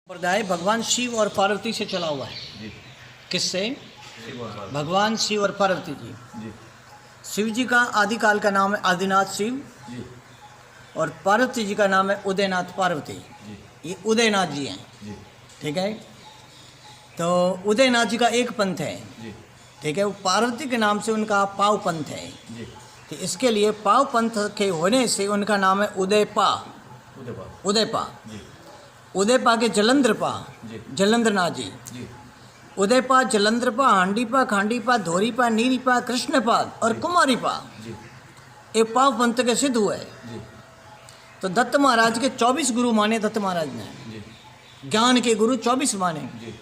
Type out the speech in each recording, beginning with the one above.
संप्रदाय भगवान शिव और पार्वती से चला हुआ है। जी। किससे? शिव और पार्वती। भगवान शिव और पार्वती जी। जी। शिव जी का आदिकाल का नाम है आदिनाथ शिव जी। और पार्वती जी का नाम है उदयनाथ पार्वती। जी। ये उदयनाथ जी हैं। जी। ठीक है। तो उदयनाथ जी का एक पंथ है। जी। ठीक है। वो पार्वती के नाम से उनका पाव पंथ है। जी। तो इसके लिए पाव पंथ के होने से उनका नाम है उदयपा। उदयपाल। उदयपा। जी। उदयपा के जलंधरपा। जी। जलंधरनाथ जी। जी। उदयपा, जलंधरपा, हांडीपा, खांडीपा, धोरीपा, नीरीपा, कृष्णपाद और जी। कुमारीपा जी। ये पाव पंथ के सिद्ध हुए। जी। तो दत्त महाराज के 24 गुरु माने दत्त महाराज ने। जी। ज्ञान के गुरु 24 माने। जी।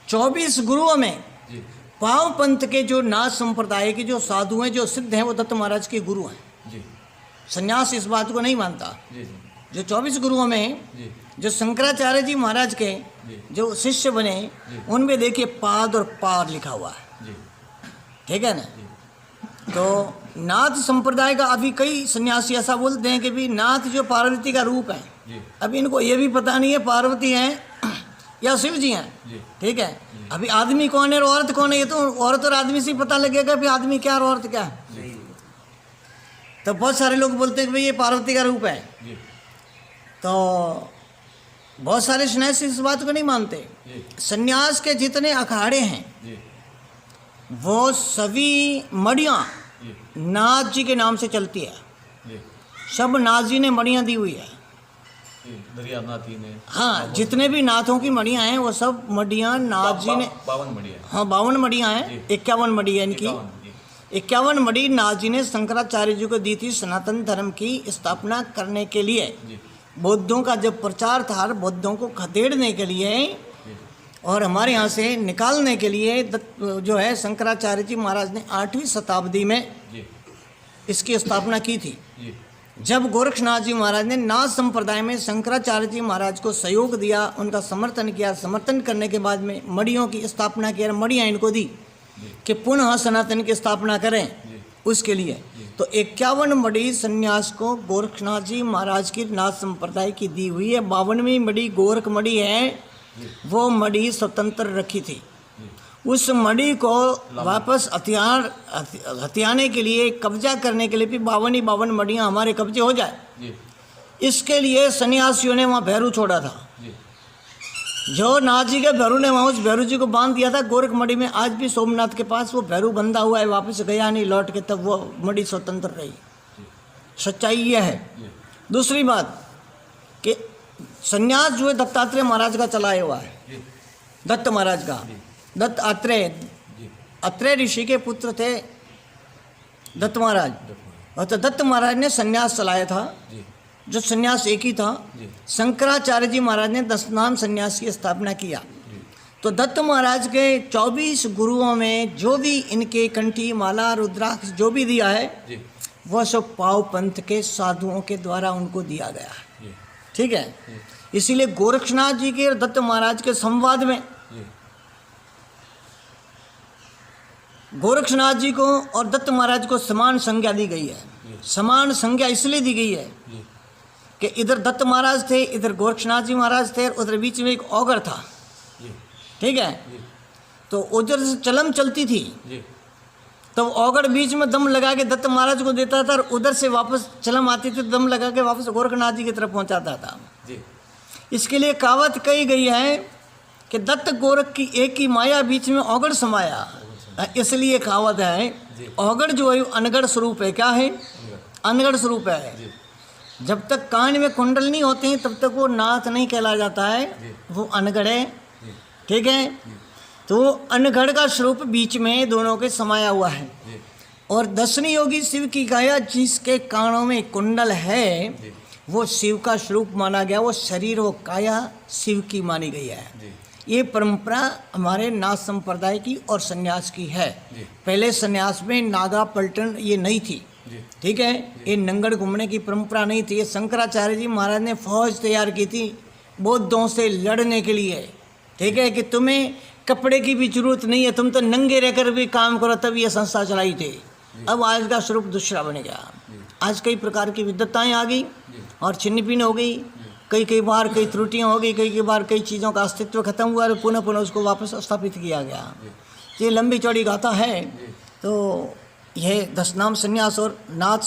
24 गुरुओं में जी। पाव पंथ के जो नाथ संप्रदाय के जो साधु हैं, जो सिद्ध हैं, वो दत्त महाराज के गुरु हैं। जी। सन्यास इस बात को नहीं मानता। जी। जी। जो 24 गुरुओं में जी। जो शंकराचार्य जी महाराज के जी। जो शिष्य बने, जी। उनमें देखिए पाद और पार लिखा हुआ है। जी। ठीक है ना। जी। तो नाथ संप्रदाय का अभी कई सन्यासी ऐसा बोलते हैं कि भी नाथ जो पार्वती का रूप है। जी। अभी इनको ये भी पता नहीं है पार्वती हैं या शिव जी हैं। जी। ठीक है। अभी आदमी कौन है और औरत कौन है, ये तो औरत और आदमी से ही पता लगेगा कि आदमी क्या और औरत क्या है। जी। तो बहुत सारे लोग बोलते हैं कि भाई ये पार्वती का रूप है। जी। तो बहुत सारे सन्यासी इस बात को नहीं मानते। जी। सन्यास के जितने अखाड़े हैं जी। वो सभी मड़ियाँ जी। नाथ जी के नाम से चलती है। जी। सब नाथ जी ने मड़ियाँ दी हुई है। दरिया नाथी ने। हाँ, जितने भी नाथों की मड़ियाँ हैं वो सब मड़ियाँ नाथ जी ने। 52 मड़िया। हाँ, 52 मड़ियाँ हैं। जी। 51 मड़ी है इनकी। 51 मड़ी नाथ जी ने शंकराचार्य जी को दी थी सनातन धर्म की स्थापना करने के लिए। जी। बौद्धों का जब प्रचार था, बौद्धों को खदेड़ने के लिए जी। और हमारे यहाँ से निकालने के लिए जो है शंकराचार्य जी महाराज ने 8वीं शताब्दी में जी। इसकी स्थापना की थी। जी। जब गोरक्षनाथ जी महाराज ने नाथ संप्रदाय में शंकराचार्य जी महाराज को सहयोग दिया, उनका समर्थन किया, समर्थन करने के बाद में मड़ियों की स्थापना की और मड़ियाँ इनको दी कि पुनः सनातन की स्थापना करें। उसके लिए तो 51 मड़ी सन्यास को गोरक्षनाथ जी महाराज की नाथ संप्रदाय की दी हुई है। 52वीं मड़ी गोरख मड़ी है, वो मड़ी स्वतंत्र रखी थी। उस मड़ी को वापस हथियाने के लिए, कब्जा करने के लिए भी 52 मड़ियाँ हमारे कब्जे हो जाए, जी। इसके लिए सन्यासियों ने वहाँ भैरू छोड़ा था। जी। जो नाथ जी के भैरू ने वहाँ उस भैरू जी को बांध दिया था गोरख मड़ी में। आज भी सोमनाथ के पास वो भैरू बंधा हुआ है, वापस गया नहीं लौट के, तब वो मड़ी स्वतंत्र रही। सच्चाई ये है। दूसरी बात कि सन्यास जो है दत्तात्रेय महाराज का चलाया हुआ है। जी। दत्त महाराज का। दत्त अत्रेय ऋषि के पुत्र थे दत्त महाराज। और तो दत्त महाराज ने सन्यास चलाया था। जी। जो सन्यास एक ही था। जी। शंकराचार्य जी महाराज ने 10 नाम सन्यास की स्थापना किया। तो दत्त महाराज के 24 गुरुओं में जो भी इनके कंठी माला रुद्राक्ष जो भी दिया है, जी। वह सब पाव पंथ के साधुओं के द्वारा उनको दिया गया है। जी। ठीक है। इसीलिए गोरक्षनाथ जी के और दत्त महाराज के संवाद में जी। गोरक्षनाथ जी को और दत्त महाराज को समान संज्ञा दी गई है। समान संज्ञा इसलिए दी गई है जी। कि इधर दत्त महाराज थे, इधर गोरक्षनाथ जी महाराज थे, उधर बीच में एक औगर था। जी। ठीक है। जी। तो उधर से चलम चलती थी, जी। तो औगड़ बीच में दम लगा के दत्त महाराज को देता था और उधर से वापस चलम आती थी, दम लगा के वापस गोरखनाथ जी की तरफ पहुंचाता था। जी। इसके लिए कहावत कही गई है कि दत्त गोरख की एक ही माया, बीच में औगड़ समाया। इसलिए कहावत है औगड़ जो है अनगढ़ स्वरूप है। क्या है? अनगढ़ स्वरूप है। जब तक कान में कुंडल नहीं होते हैं तब तक वो नाथ नहीं कहला जाता है, वो अनगढ़ है। ठीक है। तो अनगढ़ का स्वरूप बीच में दोनों के समाया हुआ है। और दर्शनी योगी शिव की काया, जिसके कानों में कुंडल है, वो शिव का स्वरूप माना गया। वो शरीर, वो काया शिव की मानी गई है। ये परंपरा हमारे नाथ संप्रदाय की और सन्यास की है। पहले सन्यास में नागा पलटन ये नहीं थी। ठीक है। ये नंगड़ घूमने की परंपरा नहीं थी। ये शंकराचार्य जी महाराज ने फौज तैयार की थी बौद्धों से लड़ने के लिए। ठीक है। कि तुम्हें कपड़े की भी जरूरत नहीं है, तुम तो नंगे रहकर भी काम करो, तब ये संस्था चलाई थी। अब आज का स्वरूप दूसरा बन गया। आज कई प्रकार की विद्वत्ताएं आ गई और छिन्न भिन्न हो गई। कई कई बार कई त्रुटियां हो गई, कई कई बार कई चीज़ों का अस्तित्व खत्म हुआ और पुनः पुनः उसको वापस स्थापित किया गया। ये लंबी चौड़ी गाथा है। तो यह 10 नाम संन्यास और नाथ